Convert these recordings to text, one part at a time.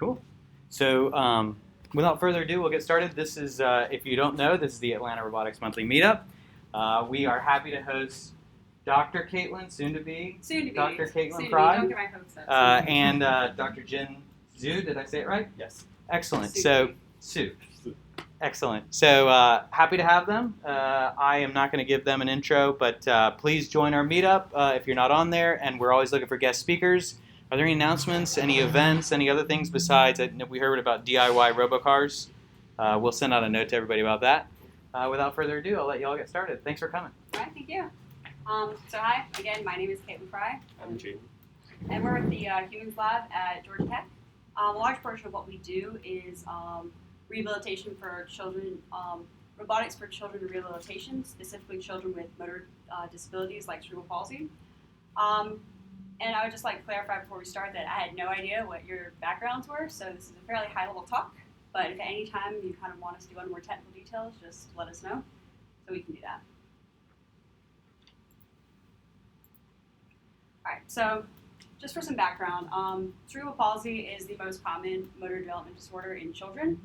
Cool. So without further ado, we'll get started. This is, if you don't know, this is the Atlanta Robotics Monthly Meetup. We are happy to host Dr. Katelyn, soon-to-be Dr. Katelyn Fry, don't get my hopes up. and Dr. Jen Zhu. Did I say it right? Yes. Excellent. Sue. Sue. Excellent. So happy to have them. I am not going to give them an intro, but please join our meetup if you're not on there, and we're always looking for guest speakers. Are there any announcements, any events, any other things besides, we heard about DIY robocars. We'll send out a note to everybody about that. Without further ado, I'll let you all get started. Thanks for coming. All right, thank you. So hi, again, my name is Katelyn Fry. I'm Gene. And we're with the Humans Lab at Georgia Tech. A large portion of what we do is rehabilitation for children, robotics for children with rehabilitation, specifically children with motor disabilities like cerebral palsy. And I would just like to clarify before we start that I had no idea what your backgrounds were, so this is a fairly high-level talk, but if at any time you kind of want us to go into more technical details, just let us know, so we can do that. All right, so just for some background, cerebral palsy is the most common motor development disorder in children.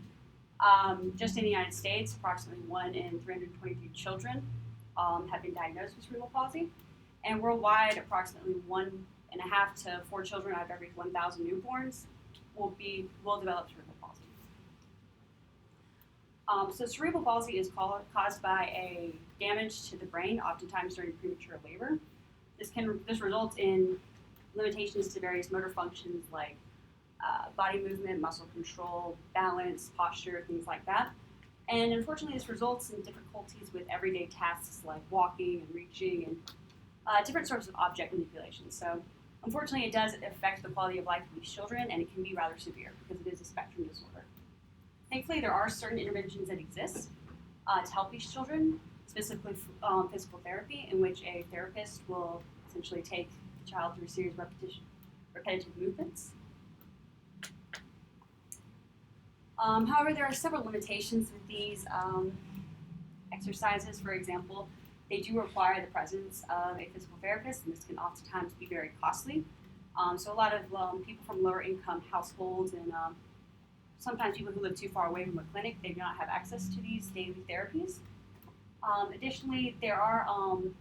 Just in the United States, approximately 1 in 323 children have been diagnosed with cerebral palsy, and worldwide, approximately 1.5 to 4 children out of every 1,000 newborns will develop cerebral palsy. So cerebral palsy is caused by a damage to the brain, oftentimes during premature labor. This results in limitations to various motor functions like body movement, muscle control, balance, posture, things like that. And unfortunately, this results in difficulties with everyday tasks like walking and reaching and different sorts of object manipulation. So unfortunately, it does affect the quality of life of these children, and it can be rather severe because it is a spectrum disorder. Thankfully, there are certain interventions that exist to help these children, specifically physical therapy, in which a therapist will essentially take the child through a series of repetitive movements. However, there are several limitations with these exercises. For example, they do require the presence of a physical therapist, and this can oftentimes be very costly. So a lot of people from lower income households and sometimes people who live too far away from a clinic, they do not have access to these daily therapies. Additionally, there are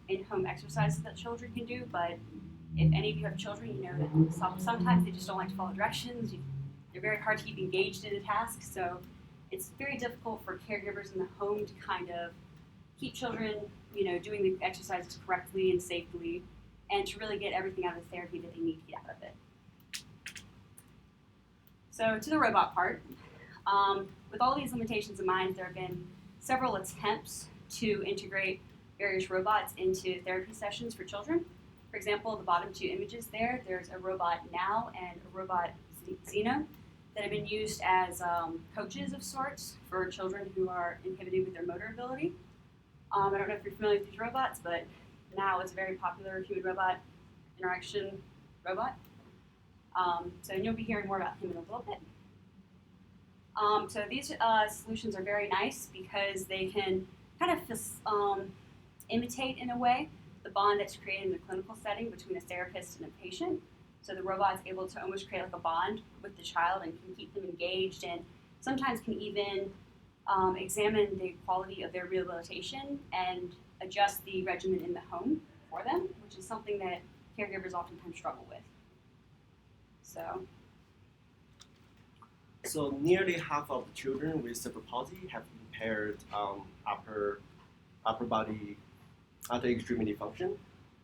in-home exercises that children can do, but if any of you have children, you know that sometimes they just don't like to follow directions. They're very hard to keep engaged in a task, so it's very difficult for caregivers in the home to kind of keep children, doing the exercises correctly and safely, and to really get everything out of the therapy that they need to get out of it. So to the robot part, with all these limitations in mind, there have been several attempts to integrate various robots into therapy sessions for children. For example, the bottom two images there's a robot Now and a robot Xeno that have been used as coaches of sorts for children who are inhibited with their motor ability. I don't know if you're familiar with these robots, but Now is a very popular human-robot interaction robot. So you'll be hearing more about him in a little bit. So these solutions are very nice because they can kind of imitate, in a way, the bond that's created in the clinical setting between a therapist and a patient. So the robot's able to almost create like a bond with the child and can keep them engaged, and sometimes can even examine the quality of their rehabilitation and adjust the regimen in the home for them, which is something that caregivers oftentimes struggle with. So nearly half of the children with cerebral palsy have impaired upper body extremity function.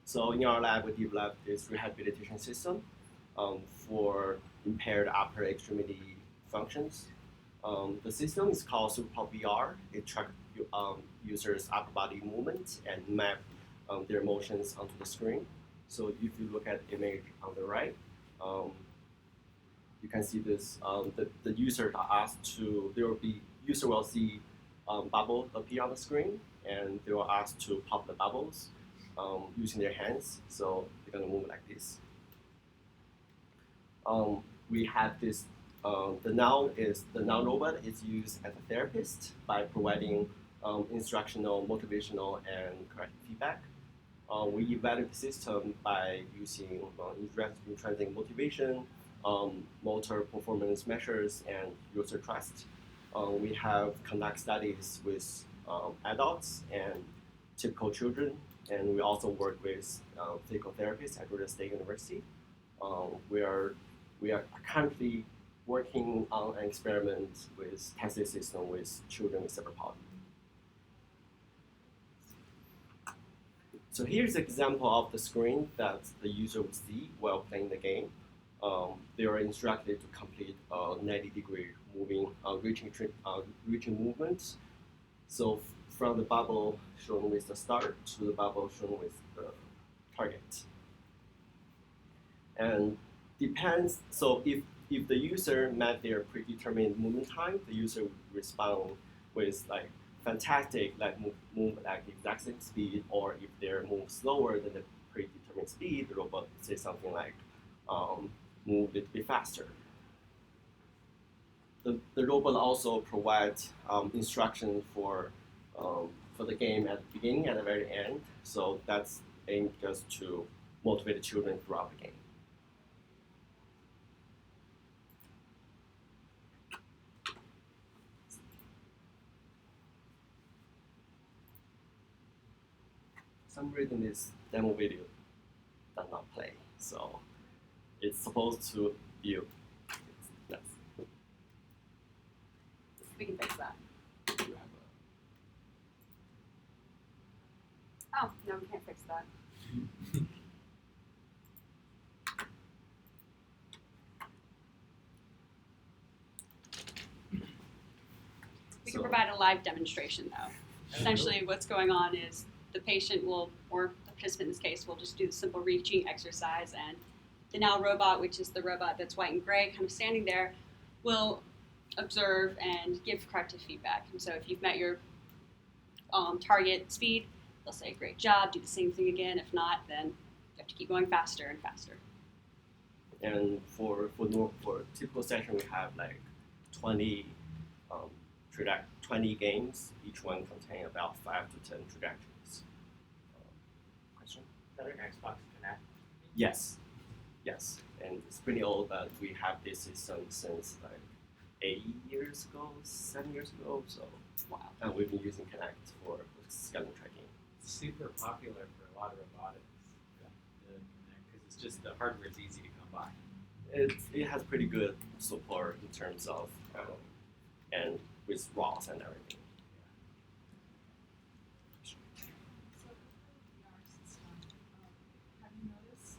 So in our lab, we developed this rehabilitation system for impaired upper extremity functions. The system is called Superpop VR. It tracks users' upper body movement and map their motions onto the screen. So if you look at the image on the right, you can see this. The user are asked to. User will see bubbles appear on the screen, and they were asked to pop the bubbles using their hands. So they're gonna move like this. We have this. The Now robot is used as a therapist by providing instructional, motivational, and corrective feedback. We evaluate the system by using intrinsic motivation, motor performance measures and user trust. We have conduct studies with adults and typical children, and we also work with physical therapists at Georgia State University. We are currently working on an experiment with testing system with children with cerebral palsy. So here's an example of the screen that the user would see while playing the game. They are instructed to complete a 90-degree reaching movement. So from the bubble shown with the start to the bubble shown with the target. And depends, so if the user met their predetermined movement time, the user would respond with like fantastic, like move at the exact same speed, or if they're move slower than the predetermined speed, the robot would say something like move a little bit faster. The robot also provides instructions for the game at the beginning and the very end. So that's aimed just to motivate the children throughout the game. For some reason this demo video does not play, so it's supposed to view. We can fix that. You have Oh, no, we can't fix that. We can provide a live demonstration, though. Essentially, what's going on is the patient will, or the participant in this case, will just do the simple reaching exercise, and the now robot, which is the robot that's white and gray, kind of standing there, will observe and give corrective feedback. And so if you've met your target speed, they'll say, great job, do the same thing again. If not, then you have to keep going faster and faster. And for typical session, we have like 20 games, each one contain about 5 to 10 trajectories. Question? Is that an Xbox Connect? Yes, and it's pretty old, but we have this system since like 8 years ago, 7 years ago, so Wow. and we've been using Connect for skeleton tracking. It's super popular for a lot of robotics. Because it's just the hardware is easy to come by. It has pretty good support in terms of and with ROS and everything. Have you noticed,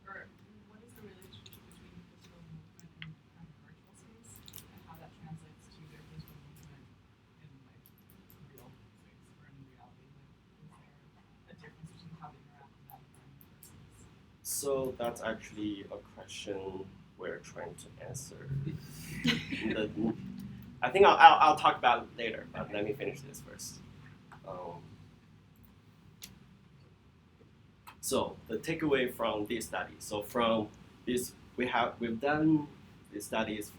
or what is the relationship between physical movement and kind of virtual space, and how that translates to their physical movement in like real space or in reality? Like, is there a difference between how they interact in that environment versus? So that's actually a question we're trying to answer. I think I'll talk about it later, but let me finish this first. So the takeaway from this study. So from this, we've done these studies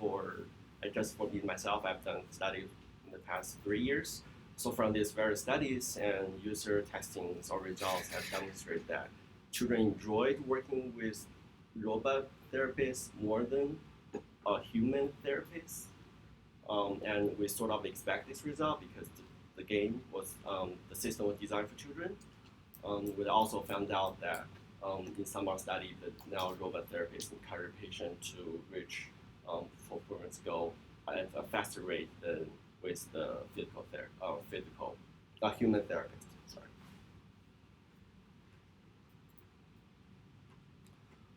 just for me myself. I've done studies in the past 3 years. So from these various studies and user testings, our results have demonstrated that children enjoyed working with robot therapists more than a human therapist. And we sort of expect this result because the game was, the system was designed for children. We also found out that in some of our studies, that now robot therapists encourage patients to reach performance goal at a faster rate than with the human therapist. Sorry.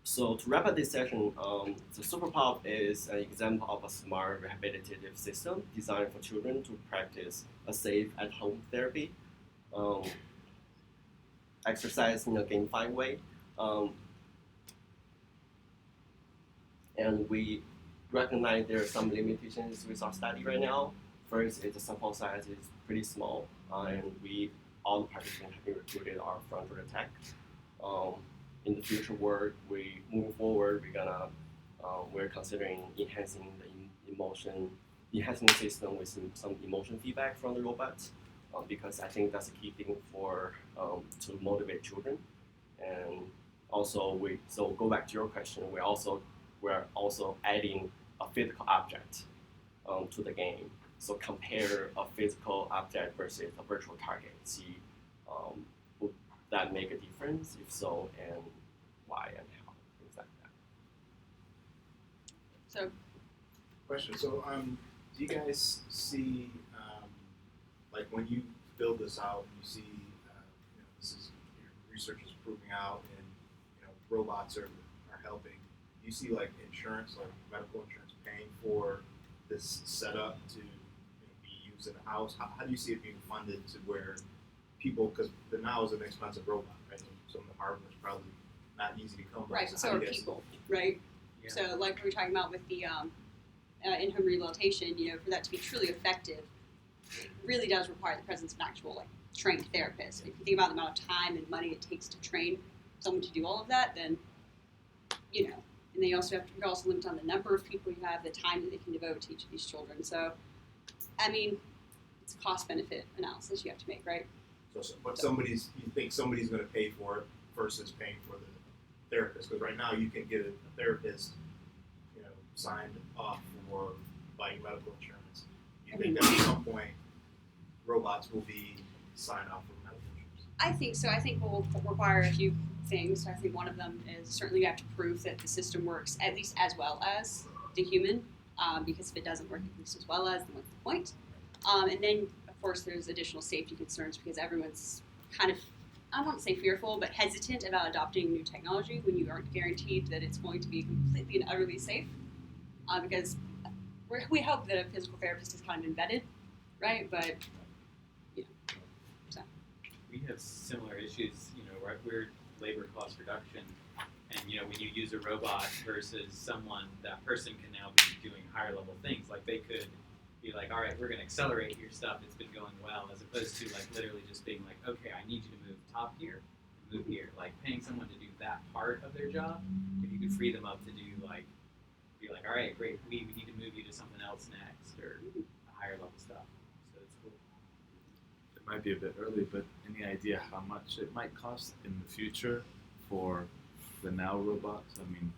So to wrap up this session, the Superpop is an example of a smart rehabilitative system designed for children to practice a safe at-home therapy, exercise in a gamified way. And we recognize there are some limitations with our study right now. First, the sample size is pretty small, and all the participants have been recruited are from Georgia Tech. In the future work, moving forward, we're considering enhancing the system with some emotion feedback from the robots, because I think that's a key thing to motivate children. And also, so go back to your question, we're also we're also adding a physical object to the game. So compare a physical object versus a virtual target. See, would that make a difference? If so, and why and how? Things like that. So, Question. So, do you guys see, like when you build this out, you see, this is research is proving out, and robots are helping. Do you see like insurance, like medical insurance, paying for this setup to be used in a house? How do you see it being funded to where people, because the now is an expensive robot, right? Some of the hardware is probably not easy to come by. right, so how are do you guys- people, right? Yeah. So like we were talking about with the in-home rehabilitation, for that to be truly effective, it really does require the presence of an actual like trained therapist. If you think about the amount of time and money it takes to train someone to do all of that, then and then you also limit on the number of people you have, the time that they can devote to each of these children. So, I mean, it's a cost-benefit analysis you have to make, right? But you think somebody's going to pay for it versus paying for the therapist? Because right now you can get a therapist, signed off for buying medical insurance. You think that at some point robots will be signed off for medical insurance? I think so. I think we'll require a few things. I think one of them is certainly you have to prove that the system works at least as well as the human, because if it doesn't work at least as well as, then what's the point? And then, of course, there's additional safety concerns because everyone's kind of, I won't say fearful, but hesitant about adopting new technology when you aren't guaranteed that it's going to be completely and utterly safe. Because we hope that a physical therapist is kind of embedded, right? But, so. We have similar issues, we're labor cost reduction, and when you use a robot versus someone, that person can now be doing higher level things. Like they could be like, all right, we're going to accelerate your stuff. It's been going well, as opposed to like literally just being like, okay, I need you to move top here, move here. Like paying someone to do that part of their job. If you could free them up to do be like, all right, great, we need to move you to something else next or higher level stuff. So it's cool. It might be a bit early, but any idea how much it might cost in the future for the now robots? I mean,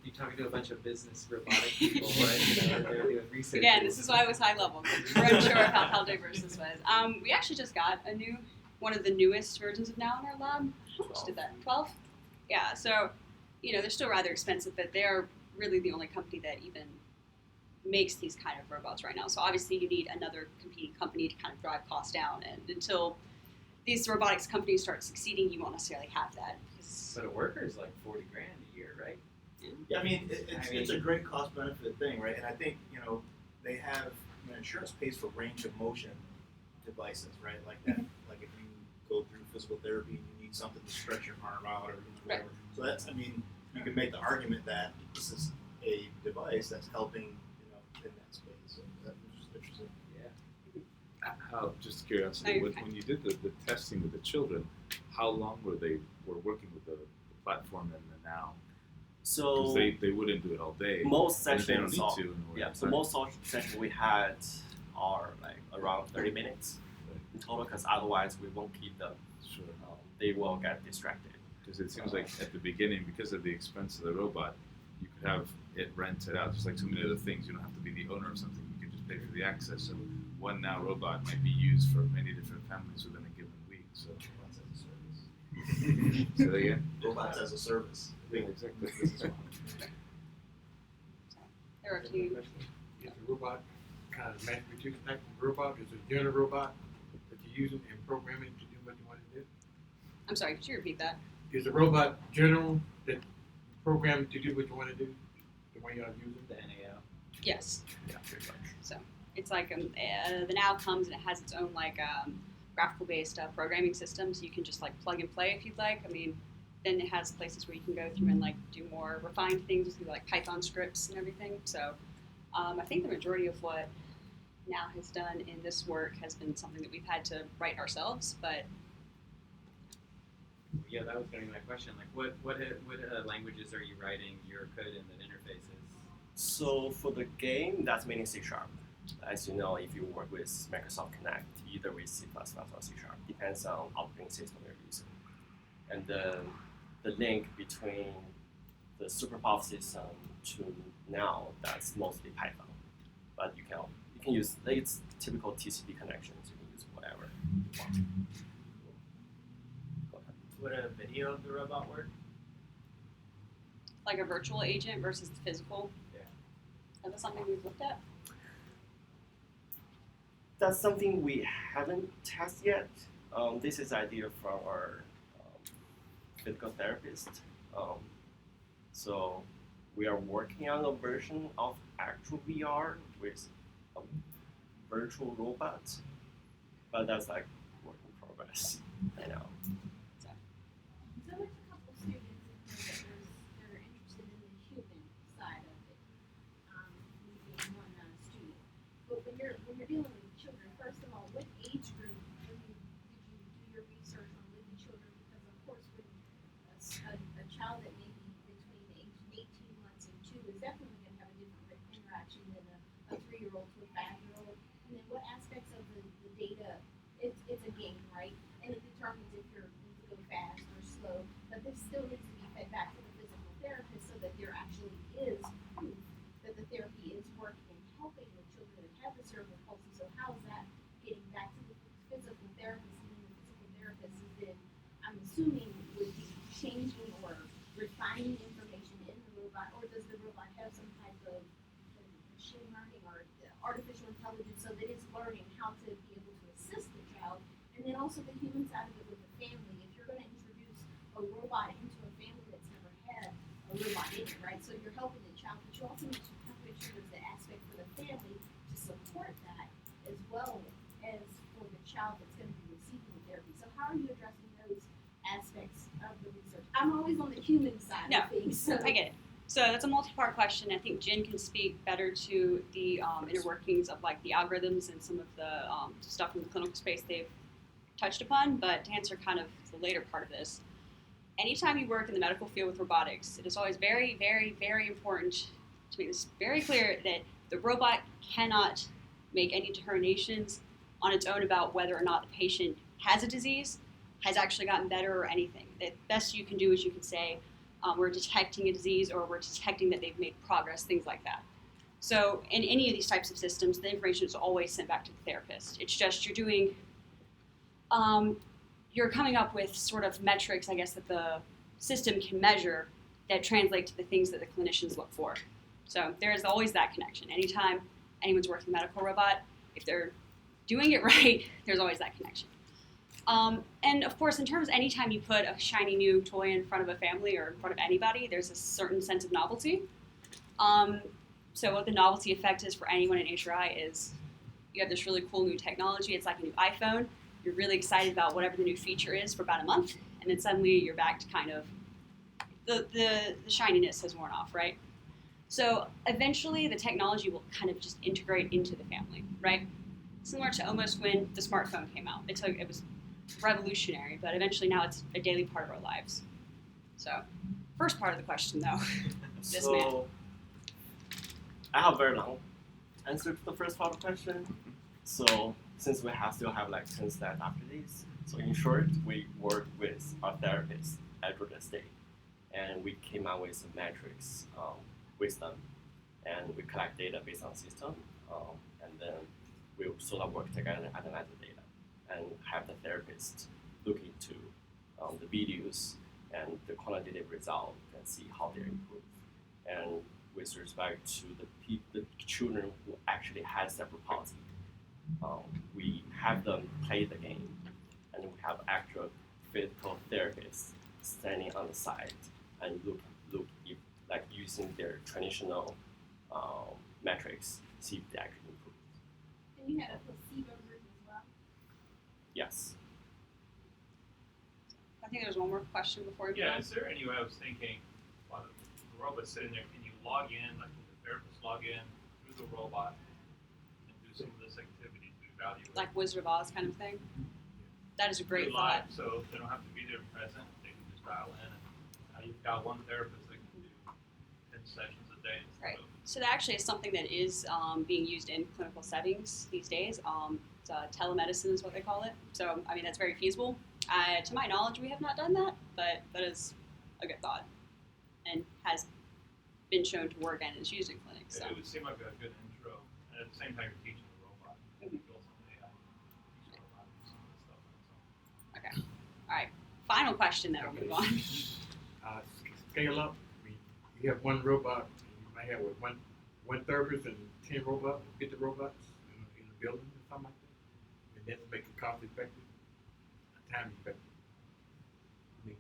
You're talking to a bunch of business robotic people, right? They're doing research. Again, this is why it was high level. We weren't sure about how diverse this was. We actually just got one of the newest versions of Now in our lab. How much did that? 12? Yeah, so, they're still rather expensive, but they're really the only company that even makes these kind of robots right now. So obviously you need another competing company to kind of drive costs down. And until these robotics companies start succeeding, you won't necessarily have that. But a worker is like $40,000 a year, right? Yeah, I mean, it's a great cost benefit thing, right? And I think, they have, insurance pays for range of motion devices, right? Like that, like if you go through physical therapy and you need something to stretch your arm out or whatever. Right. So that's, you can make the argument that this is a device that's helping, in that space. So that was just interesting. Yeah. how, just curiosity, when you did the testing with the children, how long were working with the platform and the Now? So Because they wouldn't do it all day. most and they don't sessions, need to. so most sessions we had are like around 30 minutes in total, because otherwise we won't keep them. Sure. They will get distracted. Because it seems like at the beginning, because of the expense of the robot, you could have it rented out, just like so many other things. You don't have to be the owner of something. You can just pay for the access. So one Now robot might be used for many different families within a given week. So Robots as a service. say that again. Robots as a service. Yeah, exactly. Business model. There are a few. Is the robot kind of mass produced type of robot? Is it a general robot that you're using and programming to do what you want to do? I'm sorry, could you repeat that? Is the robot general that programmed to do what you want to do? The one y'all using? The NAO. Yes. Yeah, pretty much. So it's like the Now comes and it has its own graphical based programming system, so you can just plug and play if you'd like. Then it has places where you can go through and do more refined things through Python scripts and everything. So I think the majority of what Now has done in this work has been something that we've had to write ourselves, but Yeah, that was going to be my question. What languages are you writing your code in that interfaces? So for the game, that's mainly C#. As you know, if you work with Microsoft Connect, either with C++ or C#, depends on operating system you're using. And the link between the Superpop system to now, that's mostly Python. But you can use, like, it's typical TCP connections. You can use whatever you want. Go ahead. Would a video of the robot work? Like a virtual agent versus the physical? Yeah. Is that something we've looked at? That's something we haven't tested yet. This is idea from our physical therapist. So we are working on a version of actual VR with a virtual robot, but that's like work in progress right now. So there's a couple students in here that are interested in the human side of it. Me being one student. But when you're dealing with children, first of all, what age group did you do your research on with the children? Because of course, when a child that may be between the age of 18 months and 2 is definitely going to have a different interaction than a 3-year-old to a 5-year-old. And then what aspects of the data? It's a game, right? And it determines if you need to go fast or slow, but this still needs to be fed back to the physical therapist so that there actually is proof that the therapy is working and helping the children that have the cerebral palsy. So how is that getting back to the physical therapist? And then the physical therapist is then, I'm assuming, would be changing or refining information in the robot, or does the robot have some type of machine learning or artificial intelligence so that it's learning how to be able to assist the child? And then also the human side of it with the family. If you're going to introduce a robot into a family that's never had a robot in it, right? So you're helping the child, but you also need to make sure there's the aspect for the family to support that as well as for the child that's going to be receiving the therapy. So how are you addressing those aspects of the research? I'm always on the human side of things. So. I get it. So that's a multi-part question. I think Jen can speak better to the inner workings of like the algorithms and some of the stuff in the clinical space they've touched upon. But to answer kind of the later part of this, anytime you work in the medical field with robotics, it is always very, very, very important to make this very clear that the robot cannot make any determinations on its own about whether or not the patient has a disease, has actually gotten better, or anything. The best you can do is you can say, we're detecting a disease, or we're detecting that they've made progress, things like that. So in any of these types of systems, the information is always sent back to the therapist. It's just you're doing, you're coming up with sort of metrics, I guess, that the system can measure that translate to the things that the clinicians look for. So there is always that connection. Anytime anyone's working with a medical robot, if they're doing it right, there's always that connection. And of course, in terms of anytime you put a shiny new toy in front of a family or in front of anybody, there's a certain sense of novelty. So what the novelty effect is for anyone in HRI is you have this really cool new technology. It's like a new iPhone. You're really excited about whatever the new feature is for about a month, and then suddenly you're back to kind of the shininess has worn off, right? So eventually the technology will kind of just integrate into the family, right? Similar to almost when the smartphone came out. It was revolutionary, but eventually now it's a daily part of our lives. So, first part of the question though, this man. So I have a very long answer to the first part of the question. So since we still have like 10 slides after this, so in short, we work with our therapist at Georgia State, and we came out with some metrics with them, and we collect data based on system, and then we sort of work together and analyze the data, and have the therapist look into the videos and the quantitative result and see how they improve. And with respect to the children who actually have cerebral palsy, we have them play the game, and we have actual physical therapists standing on the side and look if, like, using their traditional metrics, see if they actually improve. And you had a placebo group as well? Yes. I think there's one more question before we Yeah, go. is there any way I was thinking, while the robot's sitting there, can you log in, like the therapist log in through the robot and do some of this activity to evaluate? Like Wizard of Oz kind of thing? That is a great Do thought. live, so they don't have to be there present, they can just dial in, and now you've got one therapist that can do 10 sessions a day instead Right. of. So that actually is something that is being used in clinical settings these days. Telemedicine is what they call it. So, I mean, that's very feasible. To my knowledge, we have not done that, but that is a good thought and has been shown to work and is used in clinics. So. It would seem like a good intro, and at the same time, you're teaching the robot. Mhm. Build some AI, teach the robot to do some of this stuff on its own. Okay. All right. Final question, then we'll move on. Scale up. I mean, you have one robot, and you might have one therapist and 10 robots, 50 robots in a building or something like that. And then make it cost effective, time effective. I mean,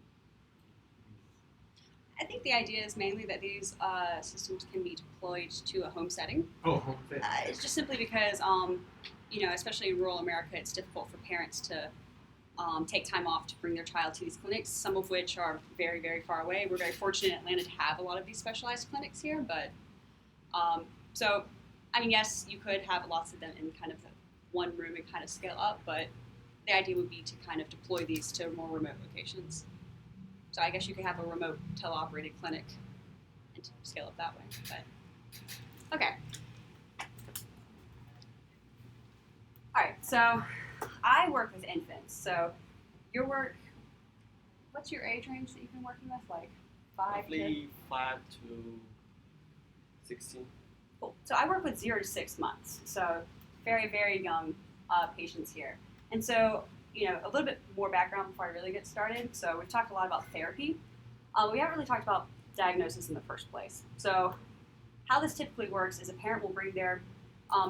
I think the idea is mainly that these systems can be deployed to a home setting. home setting. It's just simply because, especially in rural America, it's difficult for parents to take time off to bring their child to these clinics, some of which are very, very far away. We're very fortunate in Atlanta to have a lot of these specialized clinics here, but yes, you could have lots of them in kind of the one room and kind of scale up, but the idea would be to kind of deploy these to more remote locations. So I guess you could have a remote teleoperated clinic and scale up that way. But okay. All right. So I work with infants. So your work. What's your age range that you've been working with? Like 5 to Roughly 5 to 16. Cool. So I work with 0 to 6 months. So very, very young patients here. And so, a little bit more background before I really get started. So we've talked a lot about therapy. We haven't really talked about diagnosis in the first place. So how this typically works is a parent will bring their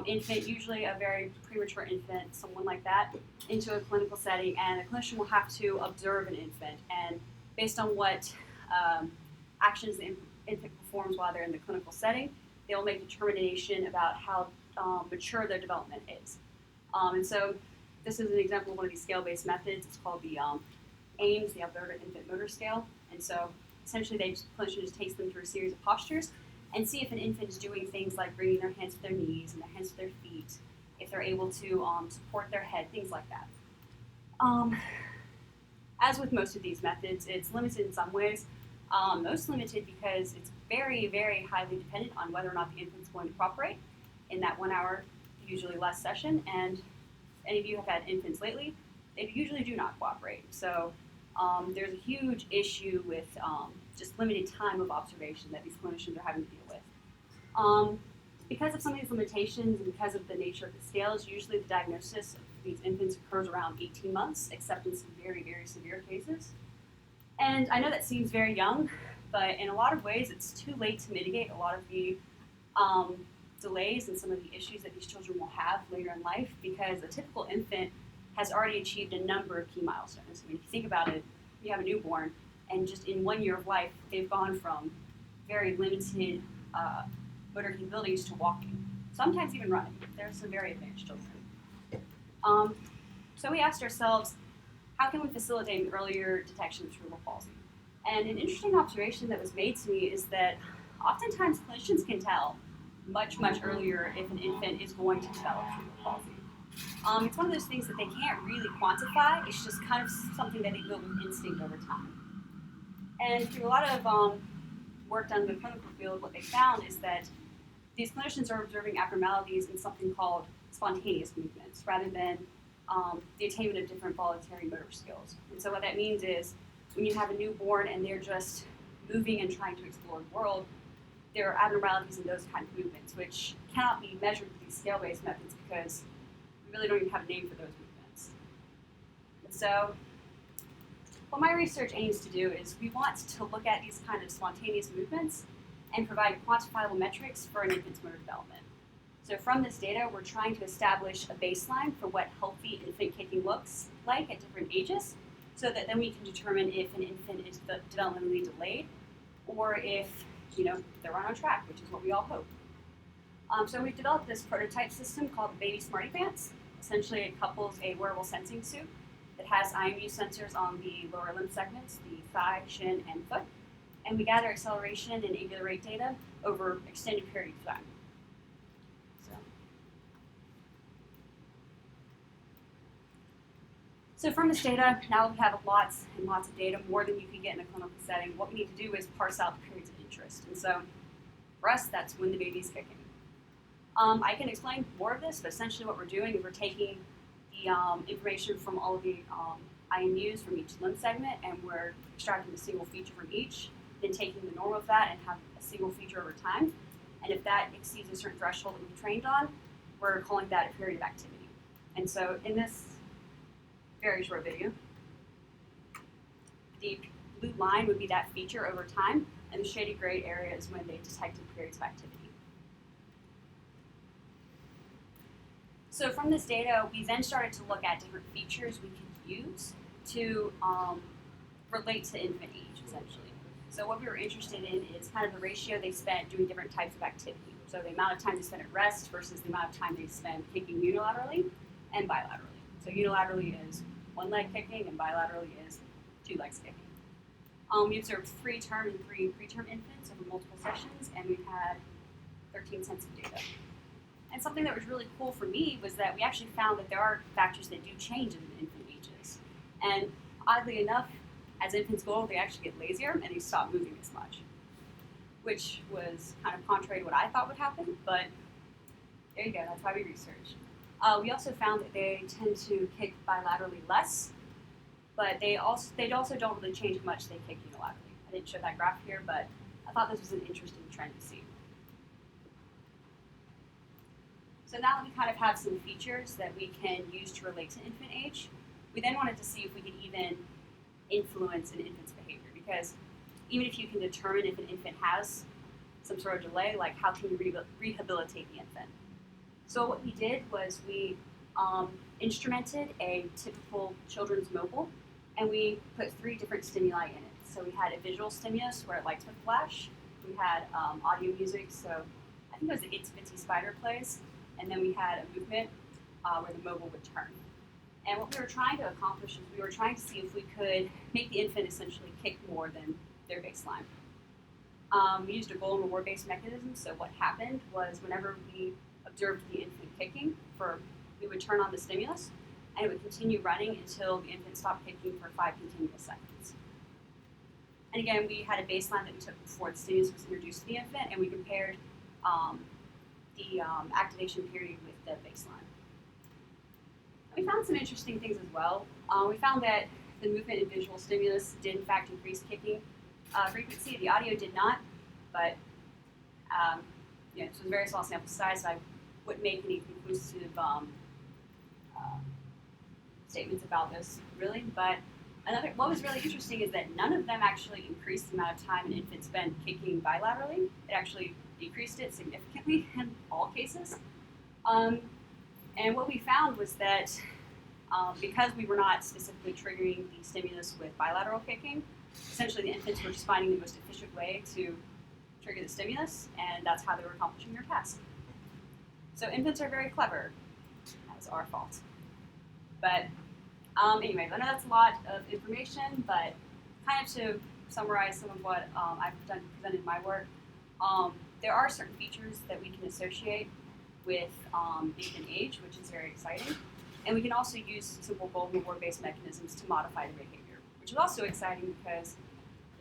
infant, usually a very premature infant, someone like that, into a clinical setting, and the clinician will have to observe an infant. And based on what actions the infant performs while they're in the clinical setting, they'll make a determination about how mature their development is. And so this is an example of one of these scale-based methods. It's called the AIMS, the Observant Infant Motor Scale. And so essentially, clinician just takes them through a series of postures and see if an infant is doing things like bringing their hands to their knees and their hands to their feet, if they're able to support their head, things like that. As with most of these methods, it's limited in some ways. Most limited because it's very, very highly dependent on whether or not the infant's going to cooperate in that 1 hour, usually less session. And if any of you have had infants lately, they usually do not cooperate. So there's a huge issue with just limited time of observation that these clinicians are having to deal with. Because of some of these limitations and because of the nature of the scales, usually the diagnosis of these infants occurs around 18 months, except in some very, very severe cases. And I know that seems very young, but in a lot of ways it's too late to mitigate a lot of the delays and some of the issues that these children will have later in life, because a typical infant has already achieved a number of key milestones. I mean, if you think about it, you have a newborn, and just in 1 year of life, they've gone from very limited motor capabilities to walking, sometimes even running. There's some very advanced children. So we asked ourselves, how can we facilitate an earlier detection of cerebral palsy? And an interesting observation that was made to me is that oftentimes clinicians can tell much, much earlier if an infant is going to develop cerebral palsy. It's one of those things that they can't really quantify. It's just kind of something that they build with instinct over time. And through a lot of work done in the clinical field, what they found is that these clinicians are observing abnormalities in something called spontaneous movements rather than the attainment of different voluntary motor skills. And so what that means is when you have a newborn and they're just moving and trying to explore the world, there are abnormalities in those kind of movements, which cannot be measured with these scale-based methods because we really don't even have a name for those movements. And so what my research aims to do is we want to look at these kind of spontaneous movements and provide quantifiable metrics for an infant's motor development. So from this data, we're trying to establish a baseline for what healthy infant kicking looks like at different ages, so that then we can determine if an infant is developmentally delayed or if they're on track, which is what we all hope. So we've developed this prototype system called the Baby Smarty Pants. Essentially, it couples a wearable sensing suit that has IMU sensors on the lower limb segments, the thigh, shin, and foot. And we gather acceleration and angular rate data over extended period of time. So from this data, now we have lots and lots of data, more than you can get in a clinical setting. What we need to do is parse out the periods of interest. And so for us, that's when the baby's kicking. I can explain more of this, but essentially what we're doing is we're taking the information from all of the IMUs from each limb segment, and we're extracting a single feature from each. then taking the norm of that and have a single feature over time. And if that exceeds a certain threshold that we've trained on, we're calling that a period of activity. And so in this very short video, the blue line would be that feature over time, and the shaded gray area is when they detected periods of activity. So from this data, we then started to look at different features we could use to relate to infant age, essentially. So what we were interested in is kind of the ratio they spent doing different types of activity. So the amount of time they spent at rest versus the amount of time they spent kicking unilaterally and bilaterally. So unilaterally is one leg kicking, and bilaterally is two legs kicking. We observed 3-term and 3 preterm infants over multiple sessions, and we had 13 sets of data. And something that was really cool for me was that we actually found that there are factors that do change in infant ages. And oddly enough, as infants go older, they actually get lazier and they stop moving as much, which was kind of contrary to what I thought would happen, but there you go, that's why we researched. We also found that they tend to kick bilaterally less, but they also don't really change how much they kick unilaterally. I didn't show that graph here, but I thought this was an interesting trend to see. So now that we kind of have some features that we can use to relate to infant age, we then wanted to see if we could even influence an infant's behavior, because even if you can determine if an infant has some sort of delay, like how can you rehabilitate the infant? So what we did was we instrumented a typical children's mobile, and we put 3 different stimuli in it. So we had a visual stimulus where lights would flash, we had audio music, so I think it was the Itsy Bitsy Spider plays, and then we had a movement where the mobile would turn. And what we were trying to accomplish is we were trying to see if we could make the infant essentially kick more than their baseline. We used a goal and reward-based mechanism, so what happened was whenever we observed the infant kicking, we would turn on the stimulus, and it would continue running until the infant stopped kicking for 5 continuous seconds. And again, we had a baseline that we took before the stimulus was introduced to the infant, and we compared the activation period with the baseline. We found some interesting things as well. We found that the movement and visual stimulus did in fact increase kicking frequency. The audio did not, but this was a very small sample size, so I wouldn't make any conclusive statements about this, really. But what was really interesting is that none of them actually increased the amount of time an infant spent kicking bilaterally. It actually decreased it significantly in all cases. And what we found was that because we were not specifically triggering the stimulus with bilateral kicking, essentially the infants were just finding the most efficient way to trigger the stimulus, and that's how they were accomplishing their task. So infants are very clever. That was our fault. But anyway, I know that's a lot of information, but kind of to summarize some of what I've presented in my work, there are certain features that we can associate with infant age, which is very exciting. And we can also use simple goal and reward-based mechanisms to modify the behavior, which is also exciting because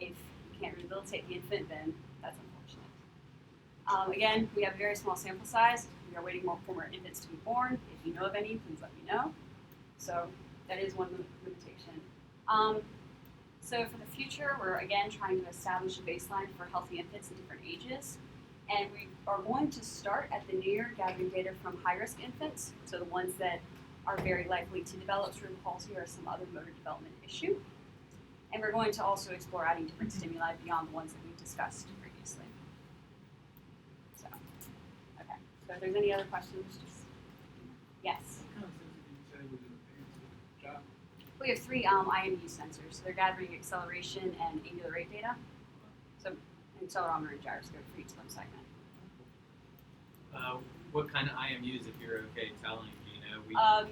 if you can't rehabilitate the infant, then that's unfortunate. Again, we have a very small sample size. We are waiting for more infants to be born. If you know of any, please let me know. So that is one limitation. So for the future, we're again trying to establish a baseline for healthy infants in different ages. And we are going to start at the new year gathering data from high-risk infants, so the ones that are very likely to develop cerebral palsy or some other motor development issue. And we're going to also explore adding different stimuli beyond the ones that we discussed previously. So, okay. So if there's any other questions, just, yes? What kind of sensor did you say was in the pants of the job? We have 3 IMU sensors. So they're gathering acceleration and angular rate data. So accelerometer and gyroscope for each limb segment. What kind of IMUs, if you're okay telling, do you know?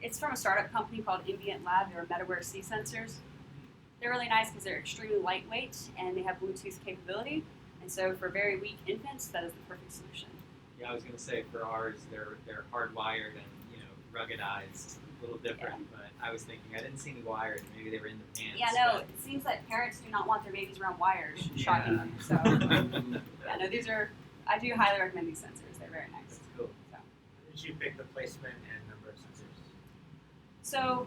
It's from a startup company called Ambient Lab. They're MetaWare C sensors. They're really nice because they're extremely lightweight and they have Bluetooth capability. And so for very weak infants, that is the perfect solution. Yeah, I was going to say for ours, they're hardwired and ruggedized, a little different. But I was thinking I didn't see any wires. Maybe they were in the pants. Yeah, no, it seems that parents do not want their babies around wires. Shockingly. So yeah, no, I do highly recommend these sensors. They're very nice. That's cool. So. Did you pick the placement and number of sensors? So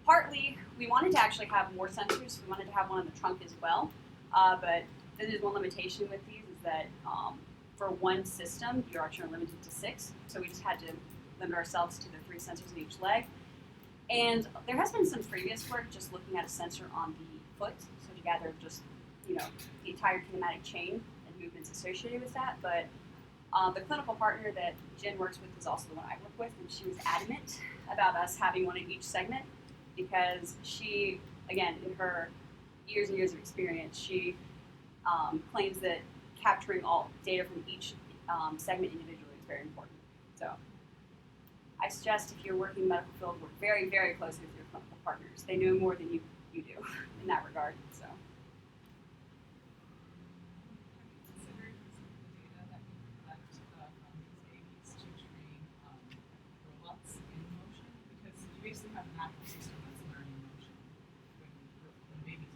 Partly, we wanted to actually have more sensors. We wanted to have one on the trunk as well, but there's one limitation with these is that for one system, you're actually limited to 6. So we just had to limit ourselves to the 3 sensors in each leg. And there has been some previous work just looking at a sensor on the foot, so to gather just, the entire kinematic chain and movements associated with that. But the clinical partner that Jen works with is also the one I work with, and she was adamant about us having one in each segment because she, again, in her years and years of experience, she claims that capturing all data from each segment individually is very important. So I suggest if you're working in the medical field, work very, very closely with your clinical partners. They know more than you do in that regard. So. Considered using the data that you collect from these babies to train robots in motion? Because you basically have an actual system that's learning motion when babies are learning.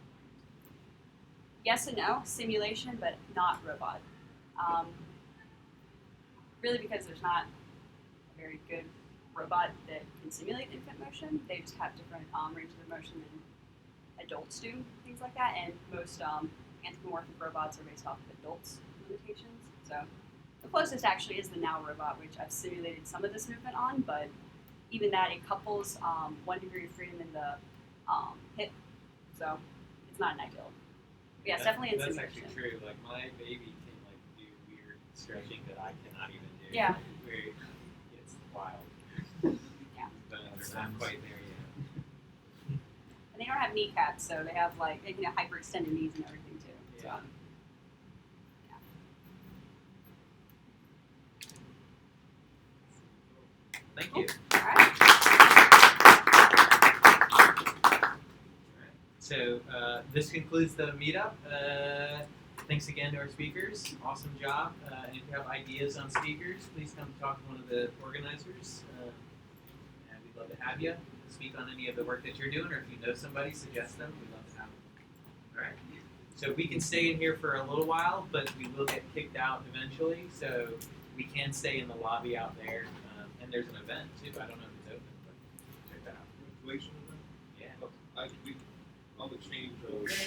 Yes and no, simulation, but not robot. Really because there's not a very good robot that can simulate infant motion. They just have different ranges of motion than adults do, things like that. And most anthropomorphic robots are based off of adults' limitations. So the closest actually is the Now robot, which I've simulated some of this movement on, but even that, it couples 1 degree of freedom in the hip. So it's not an ideal. But yeah, it's definitely in That's simulation. actually true. Like my baby can do weird stretching that I cannot even do. Yeah. It's wild. Yeah. But they're not quite there yet. And they don't have kneecaps, so they have they can hyperextended knees and everything too. So, Yeah. Thank you. all right. So this concludes the meetup. Thanks again to our speakers. Awesome job. And if you have ideas on speakers, please come talk to one of the organizers. And we'd love to have you speak on any of the work that you're doing, or if you know somebody, suggest them. We'd love to have them. All right. So we can stay in here for a little while, but we will get kicked out eventually. So we can stay in the lobby out there. And there's an event too. I don't know if it's open, but check that out. Inflation Yeah. I'll exchange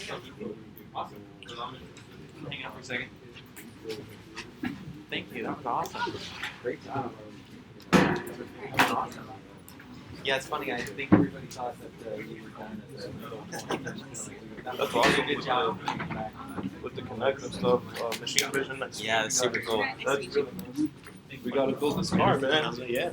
subject over. Awesome. Because I'm interested. Hang out for a second. Thank you. That was awesome. Great job. That was awesome. Yeah, it's funny. I think everybody thought that we were done at the That's awesome. Good job. With the Connect and stuff, machine vision. Yeah, that's super cool. That's really nice. We gotta build this car, man. Yeah.